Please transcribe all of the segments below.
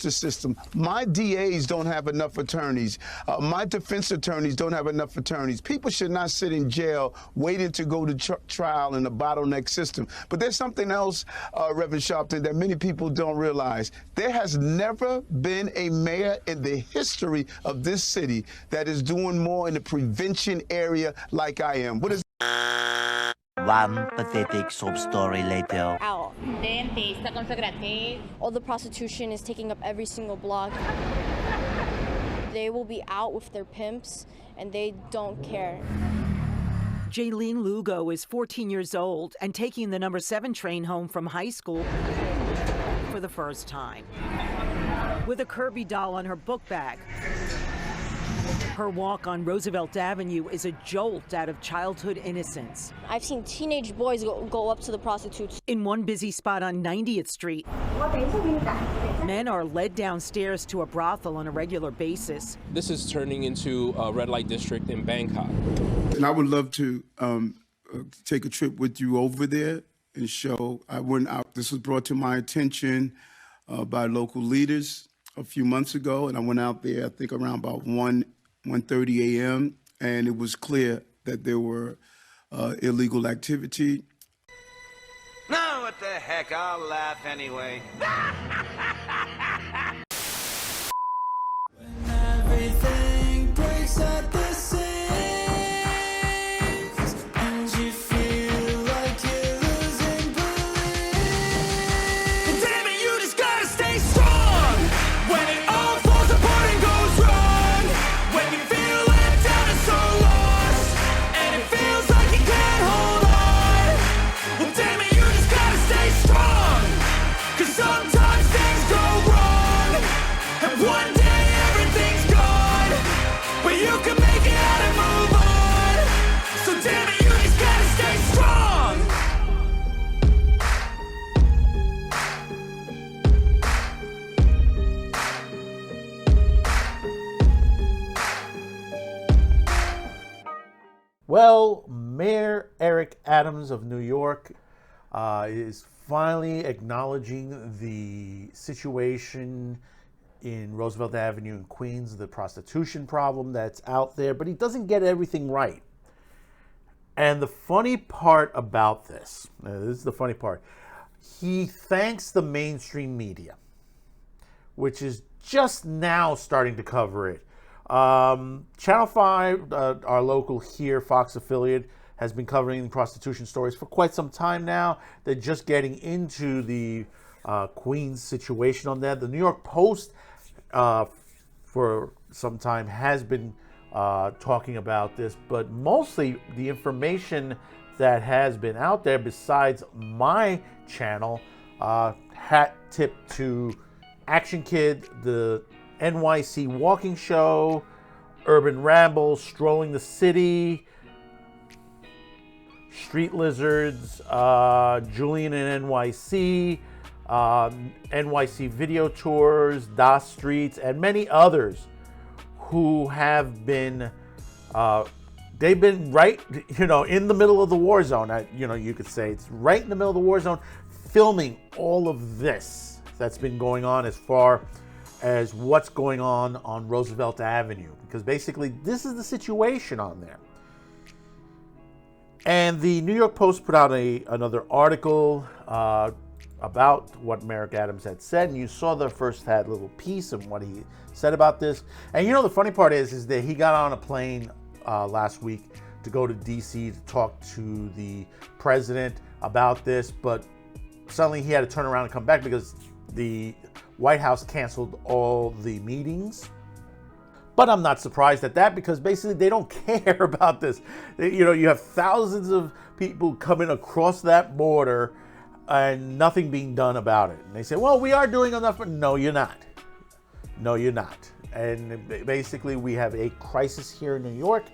justice system. My DAs don't have enough attorneys. My defense attorneys don't have enough attorneys. People should not sit in jail waiting to go to trial in a bottleneck system. But there's something else, Reverend Sharpton, that many people don't realize. There has never been a mayor in the history of this city that is doing more in the prevention area like I am. What is One pathetic sob story later. Out. All the prostitution is taking up every single block. They will be out with their pimps, and they don't care. Jaylene Lugo is 14 years old and taking the number 7 train home from high school for the first time. With a Kirby doll on her book bag. Her walk on Roosevelt Avenue is a jolt out of childhood innocence. I've seen teenage boys go up to the prostitutes. In one busy spot on 90th Street, men are led downstairs to a brothel on a regular basis. This is turning into a red light district in Bangkok. And I would love to take a trip with you over there and show. I went out. This was brought to my attention by local leaders a few months ago, and I went out there, I think around about 1:30 a.m., and it was clear that there were illegal activity. No, what the heck, I'll laugh anyway. When everything breaks at the seams, and you feel like you're losing belief. Damn it, you just gotta stay strong when it all falls apart and goes wrong. When you feel let down and so lost, and it feels like you can't hold on. Well, damn it, you just gotta stay strong, 'cause sometimes things go wrong, and one day everything's gone, but you can make it out and move on. So damn it, you just gotta stay strong. Well, Mayor Eric Adams of New York is finally acknowledging the situation in Roosevelt Avenue in Queens, the prostitution problem that's out there, but he doesn't get everything right. And the funny part about this is the funny part, he thanks the mainstream media, which is just now starting to cover it. Channel 5, our local here, Fox affiliate, has been covering prostitution stories for quite some time now. They're just getting into the Queens situation on that. The New York Post, for some time, has been talking about this, but mostly the information that has been out there, besides my channel, hat tip to Action Kid, the NYC Walking Show, Urban Ramble, Strolling the City, Street Lizards, Julian in NYC, NYC Video Tours, Das Streets, and many others who have been, they've been right, in the middle of the war zone. You could say it's right in the middle of the war zone, filming all of this that's been going on as far as what's going on Roosevelt Avenue, because basically this is the situation on there. And the New York Post put out another article about what Mayor Adams had said, and you saw the first little piece of what he said about this. And the funny part is that he got on a plane last week to go to DC to talk to the president about this, but suddenly he had to turn around and come back because the White House canceled all the meetings. But I'm not surprised at that, because basically they don't care about this. You have thousands of people coming across that border and nothing being done about it. And they say, well, we are doing enough. But no, you're not. No, you're not. And basically we have a crisis here in New York.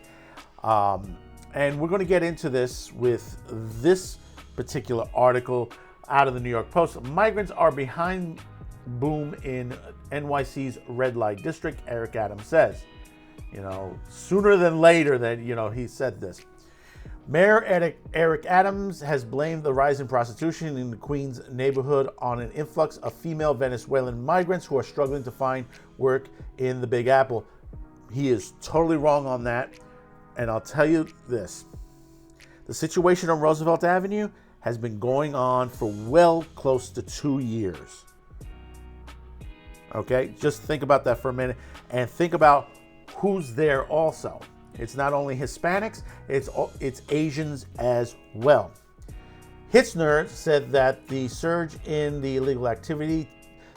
And we're going to get into this with this particular article out of the New York Post. Migrants are behind boom in NYC's red light district, Eric Adams says. Sooner than later that, he said this. Mayor Eric Adams has blamed the rise in prostitution in the Queens neighborhood on an influx of female Venezuelan migrants who are struggling to find work in the Big Apple. He is totally wrong on that. And I'll tell you this. The situation on Roosevelt Avenue has been going on for well close to 2 years. Okay, just think about that for a minute and think about who's there also. It's not only Hispanics, it's Asians as well. Hitzner said that the surge in the illegal activity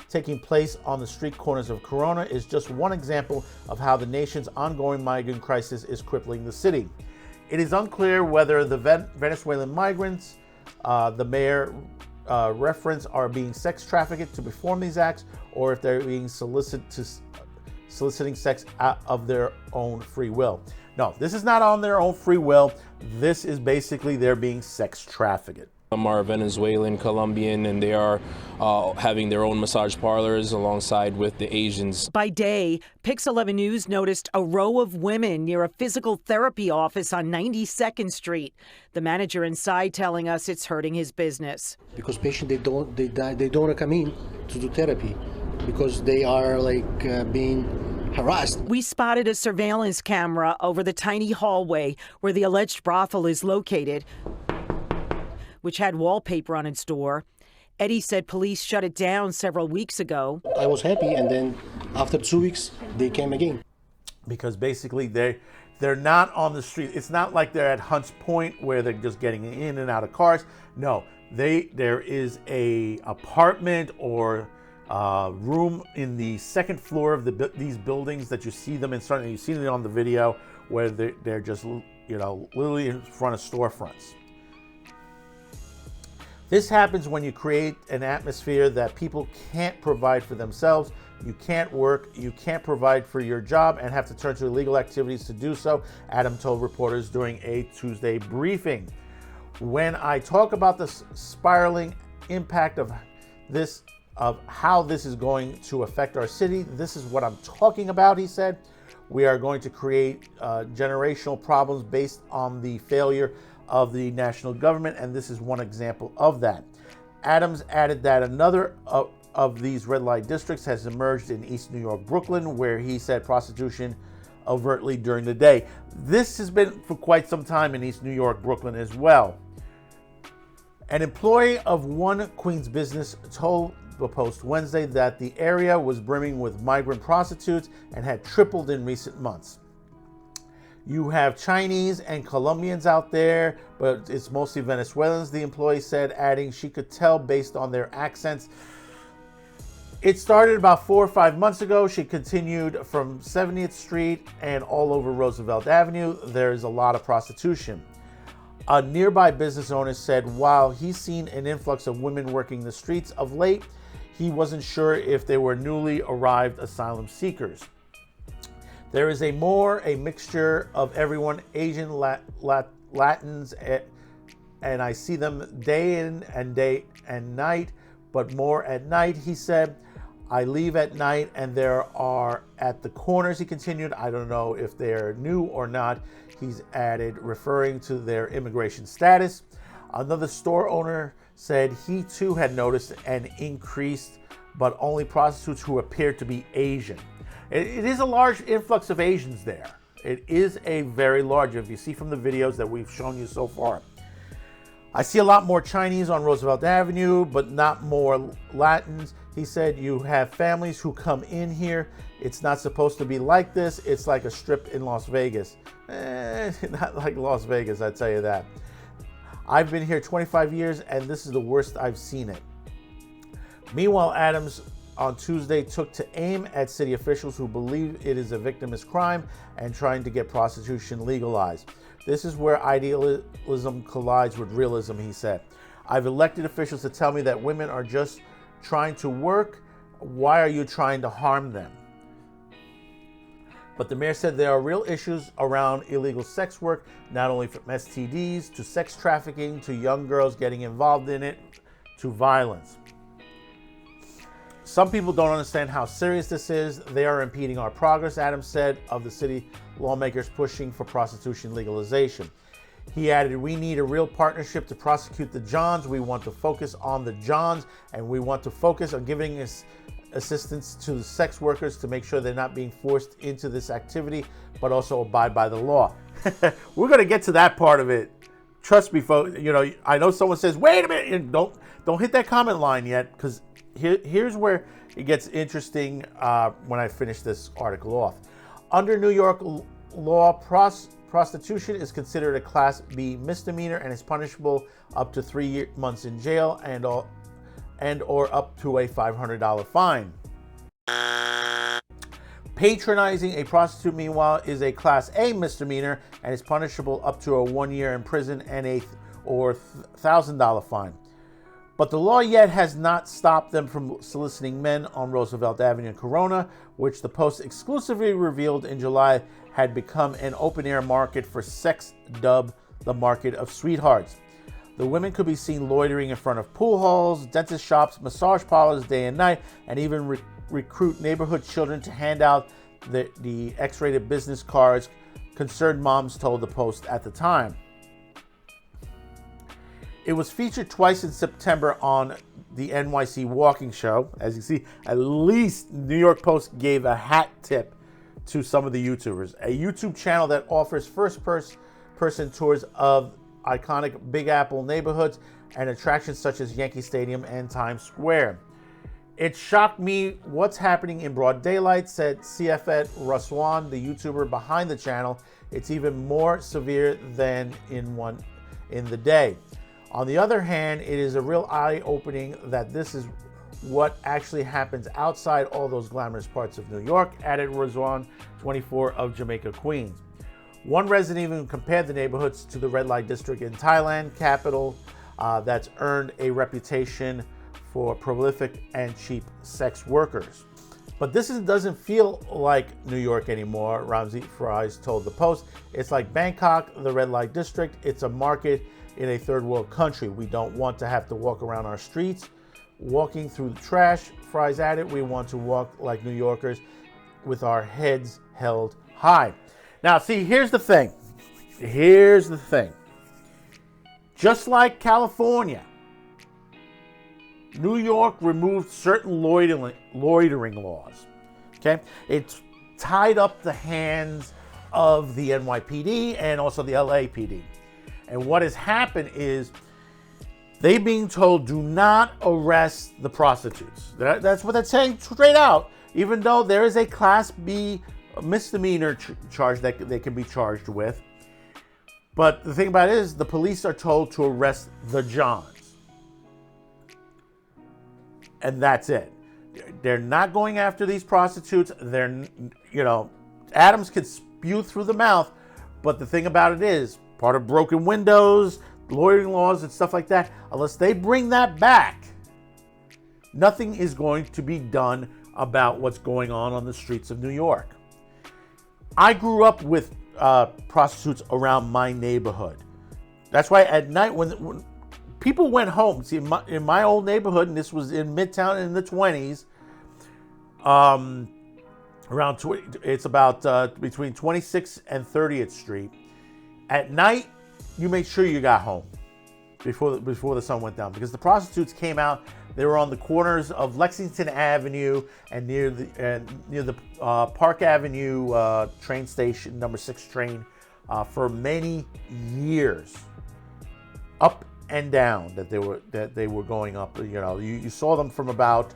taking place on the street corners of Corona is just one example of how the nation's ongoing migrant crisis is crippling the city. It is unclear whether the Venezuelan migrants the mayor referenced are being sex trafficked to perform these acts, or if they're being soliciting sex out of their own free will. No, this is not on their own free will. This is basically they're being sex trafficked. Some are Venezuelan, Colombian, and they are having their own massage parlors alongside with the Asians. By day, Pix 11 News noticed a row of women near a physical therapy office on 92nd Street. The manager inside telling us it's hurting his business. Because patients, they don't want to come in to do therapy because they are being harassed. We spotted a surveillance camera over the tiny hallway where the alleged brothel is located, which had wallpaper on its door. Eddie said police shut it down several weeks ago. I was happy, and then after 2 weeks, they came again. Because basically they're not on the street. It's not like they're at Hunts Point where they're just getting in and out of cars. No, there is a apartment or room in the second floor of these buildings that you see them in front. You've seen it on the video where they're just literally in front of storefronts. This happens when you create an atmosphere that people can't provide for themselves. You can't work, you can't provide for your job, and have to turn to illegal activities to do so, Adam told reporters during a Tuesday briefing. When I talk about the spiraling impact of how this is going to affect our city, this is what I'm talking about, he said. We are going to create generational problems based on the failure of the national government, and this is one example of that. Adams added that another of these red light districts has emerged in East New York, Brooklyn, where he said prostitution overtly during the day. This has been for quite some time in East New York, Brooklyn as well. An employee of one Queens business told the Post Wednesday that the area was brimming with migrant prostitutes and had tripled in recent months. You have Chinese and Colombians out there, but it's mostly Venezuelans, the employee said, adding she could tell based on their accents. It started about 4 or 5 months ago. She continued from 70th Street and all over Roosevelt Avenue. There's a lot of prostitution. A nearby business owner said while he's seen an influx of women working the streets of late, he wasn't sure if they were newly arrived asylum seekers. There is a mixture of everyone, Asian, Latins, and I see them day in and day and night, but more at night, he said. I leave at night and there are at the corners, he continued. I don't know if they're new or not, he's added, referring to their immigration status. Another store owner said he too had noticed an increase, but only prostitutes who appeared to be Asian. It is a large influx of Asians there. It is a very large, if you see from the videos that we've shown you so far. I see a lot more Chinese on Roosevelt Avenue, but not more Latins. He said you have families who come in here. It's not supposed to be like this. It's like a strip in Las Vegas. Not like Las Vegas, I tell you that. I've been here 25 years and this is the worst I've seen it. Meanwhile, Adams on Tuesday took to aim at city officials who believe it is a victimless crime and trying to get prostitution legalized. This is where idealism collides with realism, he said. I've elected officials to tell me that women are just trying to work. Why are you trying to harm them? But the mayor said there are real issues around illegal sex work, not only from STDs to sex trafficking to young girls getting involved in it to violence. Some people don't understand how serious this is. They are impeding our progress, Adams said, of the city lawmakers pushing for prostitution legalization. He added, "We need a real partnership to prosecute the Johns. We want to focus on the Johns, and we want to focus on giving assistance to the sex workers to make sure they're not being forced into this activity, but also abide by the law." We're going to get to that part of it. Trust me, folks. I know someone says, "Wait a minute," and don't hit that comment line yet, because here's where it gets interesting when I finish this article off. Under New York law, prostitution is considered a Class B misdemeanor and is punishable up to 3 months in jail and or up to a $500 fine. Patronizing a prostitute, meanwhile, is a Class A misdemeanor and is punishable up to a 1 year in prison and a $1,000 fine. But the law yet has not stopped them from soliciting men on Roosevelt Avenue in Corona, which the Post exclusively revealed in July had become an open-air market for sex, dubbed the Market of Sweethearts. The women could be seen loitering in front of pool halls, dentist shops, massage parlors day and night, and even recruit neighborhood children to hand out the X-rated business cards, concerned moms told the Post at the time. It was featured twice in September on the NYC Walking Show. As you see, at least New York Post gave a hat tip to some of the YouTubers. A YouTube channel that offers first-person tours of iconic Big Apple neighborhoods and attractions such as Yankee Stadium and Times Square. "It shocked me what's happening in broad daylight," said CFET Raswan, the YouTuber behind the channel. "It's even more severe than in the day. On the other hand, it is a real eye-opening that this is what actually happens outside all those glamorous parts of New York," added Razwan, 24, of Jamaica, Queens. One resident even compared the neighborhoods to the red light district in Thailand, capital that's earned a reputation for prolific and cheap sex workers. But this doesn't feel like New York anymore, Ramzi Fries told the Post. "It's like Bangkok, the red light district. It's a market in a third world country. We don't want to have to walk around our streets walking through the trash," Fries added. "We want to walk like New Yorkers with our heads held high." Now, see, here's the thing. Just like California, New York removed certain loitering laws. Okay? It's tied up the hands of the NYPD and also the LAPD. And what has happened is they're being told, do not arrest the prostitutes. That's what they're saying straight out, even though there is a Class B misdemeanor charge that they can be charged with. But the thing about it is the police are told to arrest the Johns. And that's it. They're not going after these prostitutes. Adams can spew through the mouth, but the thing about it is, part of broken windows, loitering laws, and stuff like that, unless they bring that back, nothing is going to be done about what's going on the streets of New York. I grew up with prostitutes around my neighborhood. That's why at night when people went home, see, in my old neighborhood, and this was in Midtown in the 20s, it's about between 26th and 30th Street. At night, you made sure you got home before the sun went down, because the prostitutes came out. They were on the corners of Lexington Avenue and near the Park Avenue train station, number 6 train, for many years, up and down. That they were going up. You saw them from about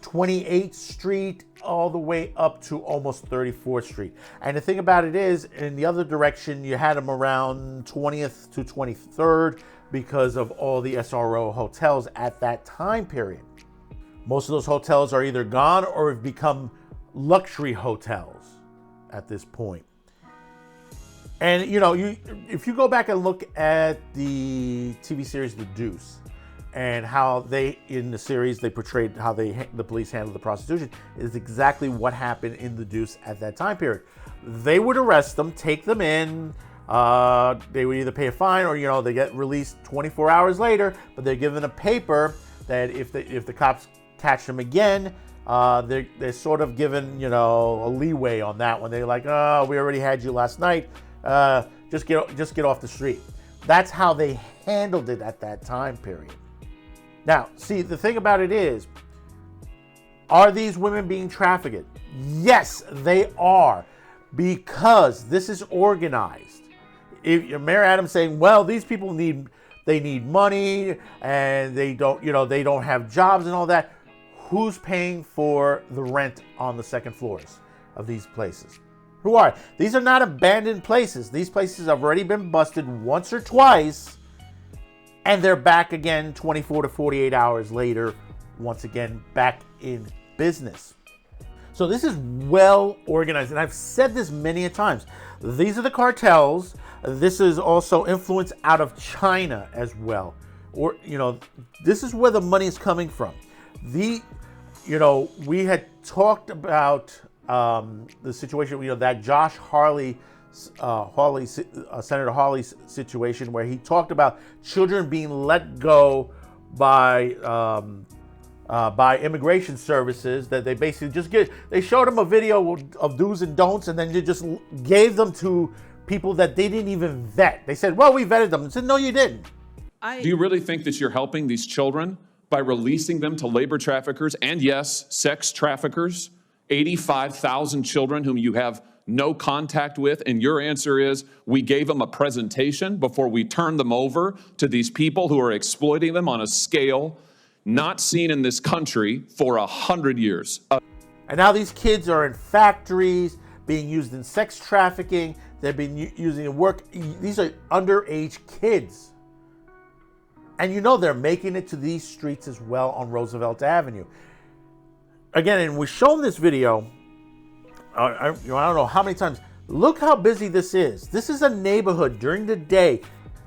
28th Street all the way up to almost 34th Street. And the thing about it is, in the other direction, you had them around 20th to 23rd because of all the SRO hotels at that time period. Most of those hotels are either gone or have become luxury hotels at this point. And if you go back and look at the TV series The Deuce, and how in the series they portrayed how the police handled the prostitution, is exactly what happened in The Deuce at that time period. They would arrest them, take them in. They would either pay a fine or they get released 24 hours later. But they're given a paper that if the cops catch them again, they're sort of given a leeway on that one. They're like, "Oh, we already had you last night. Just get off the street." That's how they handled it at that time period. Now, see, the thing about it is, are these women being trafficked? Yes, they are, because this is organized. If Mayor Adams saying, well, these people need money and they don't have jobs and all that. Who's paying for the rent on the second floors of these places? Who are? These are not abandoned places. These places have already been busted once or twice, and they're back again 24 to 48 hours later, once again back in business. So this is well organized, and I've said this many a times. These are the cartels. This is also influence out of China as well. Or, this is where the money is coming from. We had talked about the situation, that Josh Senator Hawley's situation, where he talked about children being let go by immigration services, that they basically they showed them a video of do's and don'ts, and then they just gave them to people that they didn't even vet. They said, well, we vetted them. I said, no, you didn't. Do you really think that you're helping these children by releasing them to labor traffickers and, yes, sex traffickers? 85,000 children whom you have no contact with, and your answer is, we gave them a presentation before we turned them over to these people who are exploiting them on a scale not seen in this country for 100 years. And now these kids are in factories, being used in sex trafficking. They've been using in work. These are underage kids. And they're making it to these streets as well on Roosevelt Avenue. Again, and we've shown this video, I don't know how many times. Look how busy this is. This is a neighborhood during the day.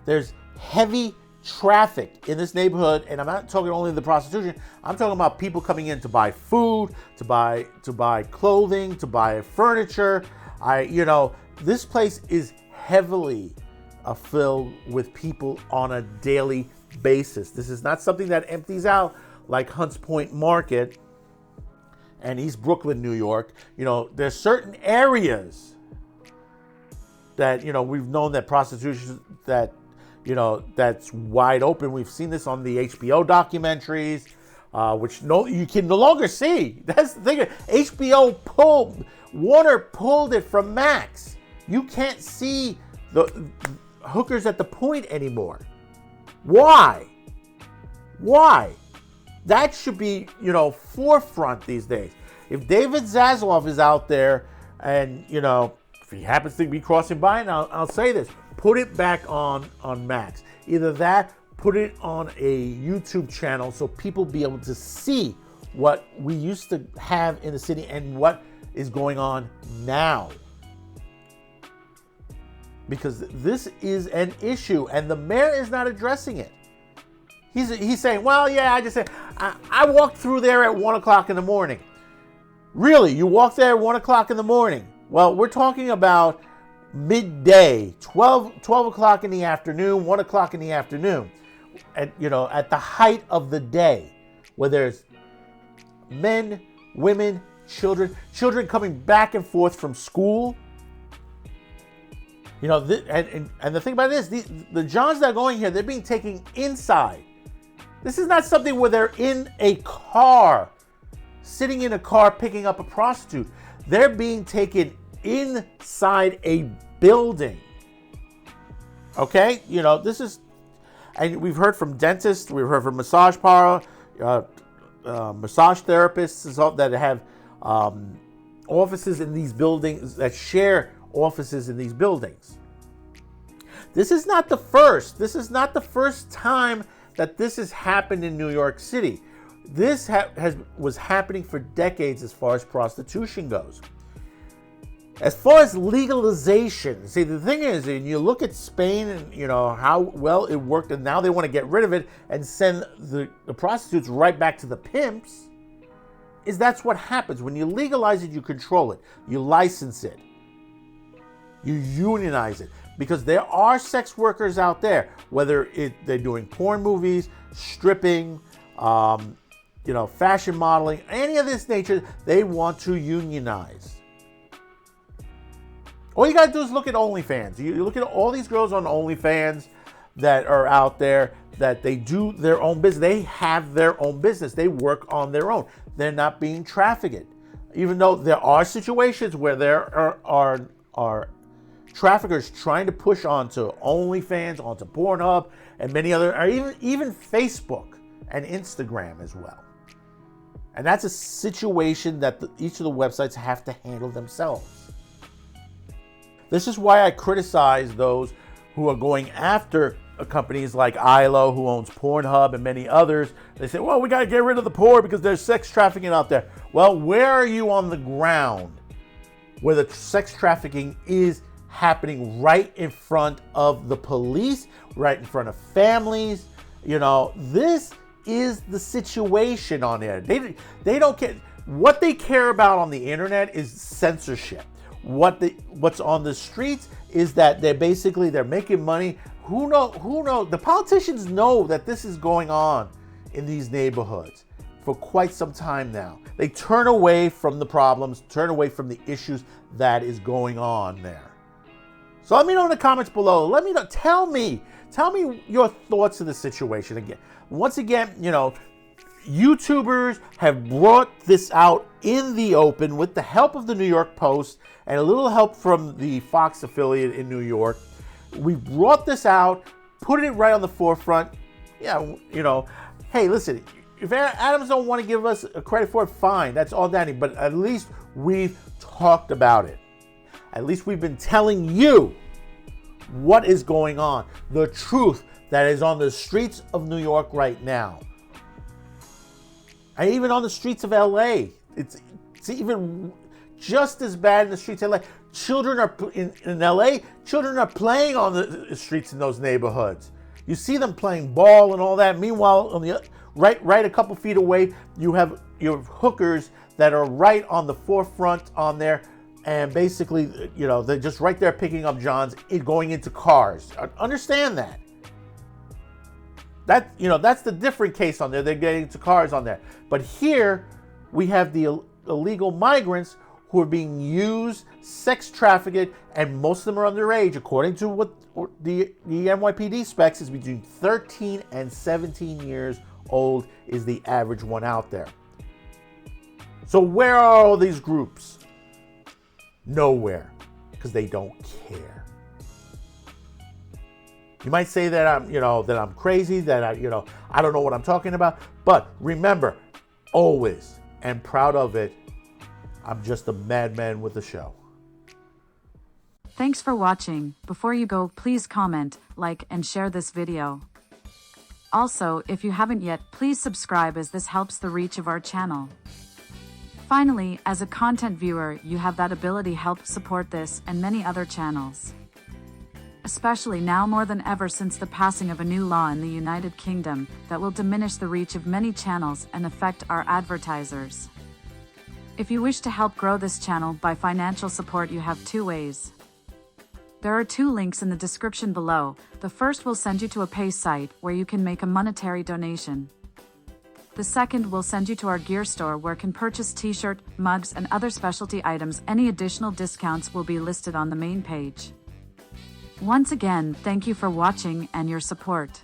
There's heavy traffic in this neighborhood, and I'm not talking only the prostitution. I'm talking about people coming in to buy food, to buy clothing, to buy furniture. This place is heavily filled with people on a daily basis. This is not something that empties out like Hunts Point Market and East Brooklyn, New York. There's certain areas that, we've known that prostitution, that's wide open. We've seen this on the HBO documentaries, which you can no longer see. That's the thing. Warner pulled it from Max. You can't see the hookers at the Point anymore. Why? That should be, forefront these days. If David Zaslav is out there and, if he happens to be crossing by, and I'll say this, put it back on Max. Either that, put it on a YouTube channel so people be able to see what we used to have in the city and what is going on now. Because this is an issue, and the mayor is not addressing it. He's saying, well, yeah, I walked through there at 1 o'clock in the morning. Really? You walked there at 1 o'clock in the morning? Well, we're talking about midday, 12 o'clock in the afternoon, 1 o'clock in the afternoon, at the height of the day, where there's men, women, children coming back and forth from school. And the thing about it is, the Johns that are going here, they're being taken inside. This is not something where they're in a car, sitting in a car picking up a prostitute. They're being taken inside a building. Okay? This is, and we've heard from dentists, we've heard from massage parlor, massage therapists that have offices in these buildings, that share offices in these buildings. This is not the first. This is not the first time that this has happened in New York City. This was happening for decades as far as prostitution goes. As far as legalization, see, the thing is, and you look at Spain and how well it worked, and now they want to get rid of it and send the prostitutes right back to the pimps. That's what happens. When you legalize it, you control it. You license it. You unionize it. Because there are sex workers out there, whether they're doing porn movies, stripping, fashion modeling, any of this nature, they want to unionize. All you got to do is look at OnlyFans. You look at all these girls on OnlyFans. that are out there that they do their own business. They have their own business. They work on their own. They're not being trafficked. Even though there are situations where there are traffickers trying to push onto OnlyFans, onto Pornhub, and many other, or even Facebook and Instagram as well. And that's a situation that each of the websites have to handle themselves. This is why I criticize those who are going after companies like ILO, who owns Pornhub and many others. They say, well, we got to get rid of the poor because there's sex trafficking out there. Well, where are you on the ground where the sex trafficking is happening right in front of the police, right in front of families? You know, this is the situation on there. They don't care. What they care about on the internet is censorship. What's on the streets is that they're making money. Who knows? The politicians know that this is going on in these neighborhoods for quite some time now. They turn away from the problems, turn away from the issues that is going on there. So let me know in the comments below. Let me know. Tell me your thoughts of the situation. Again, once again, you know, YouTubers have brought this out in the open with the help of the New York Post and a little help from the Fox affiliate in New York. We brought this out, put it right on the forefront. Yeah, you know, hey, listen, if Adams don't want to give us a credit for it, fine, that's all dandy. But at least we've talked about it. At least we've been telling you what is going on, the truth that is on the streets of New York right now. And even on the streets of LA. It's even just as bad in the streets of LA. Children are in LA, children are playing on the streets in those neighborhoods. You see them playing ball and all that. Meanwhile, on the right a couple feet away, you have your hookers that are right on the forefront on there. And basically, you know, they're just right there picking up Johns, going into cars. Understand that. That's the different case on there. They're getting into cars on there. But here, we have the illegal migrants who are being used, sex trafficked, and most of them are underage. According to what the NYPD specs, is between 13 and 17 years old is the average one out there. So where are all these groups? Nowhere, because they don't care. You might say that I'm crazy, that I don't know what I'm talking about. But remember, always, and proud of it, I'm just a madman with a show. Thanks for watching. Before you go, please comment, like, and share this video. Also, if you haven't yet, please subscribe as this helps the reach of our channel. Finally, as a content viewer, you have that ability to help support this and many other channels. Especially now more than ever since the passing of a new law in the United Kingdom that will diminish the reach of many channels and affect our advertisers. If you wish to help grow this channel by financial support, you have two ways. There are two links in the description below. The first will send you to a pay site where you can make a monetary donation. The second will send you to our gear store where you can purchase t-shirt, mugs, and other specialty items. Any additional discounts will be listed on the main page. Once again, thank you for watching and your support.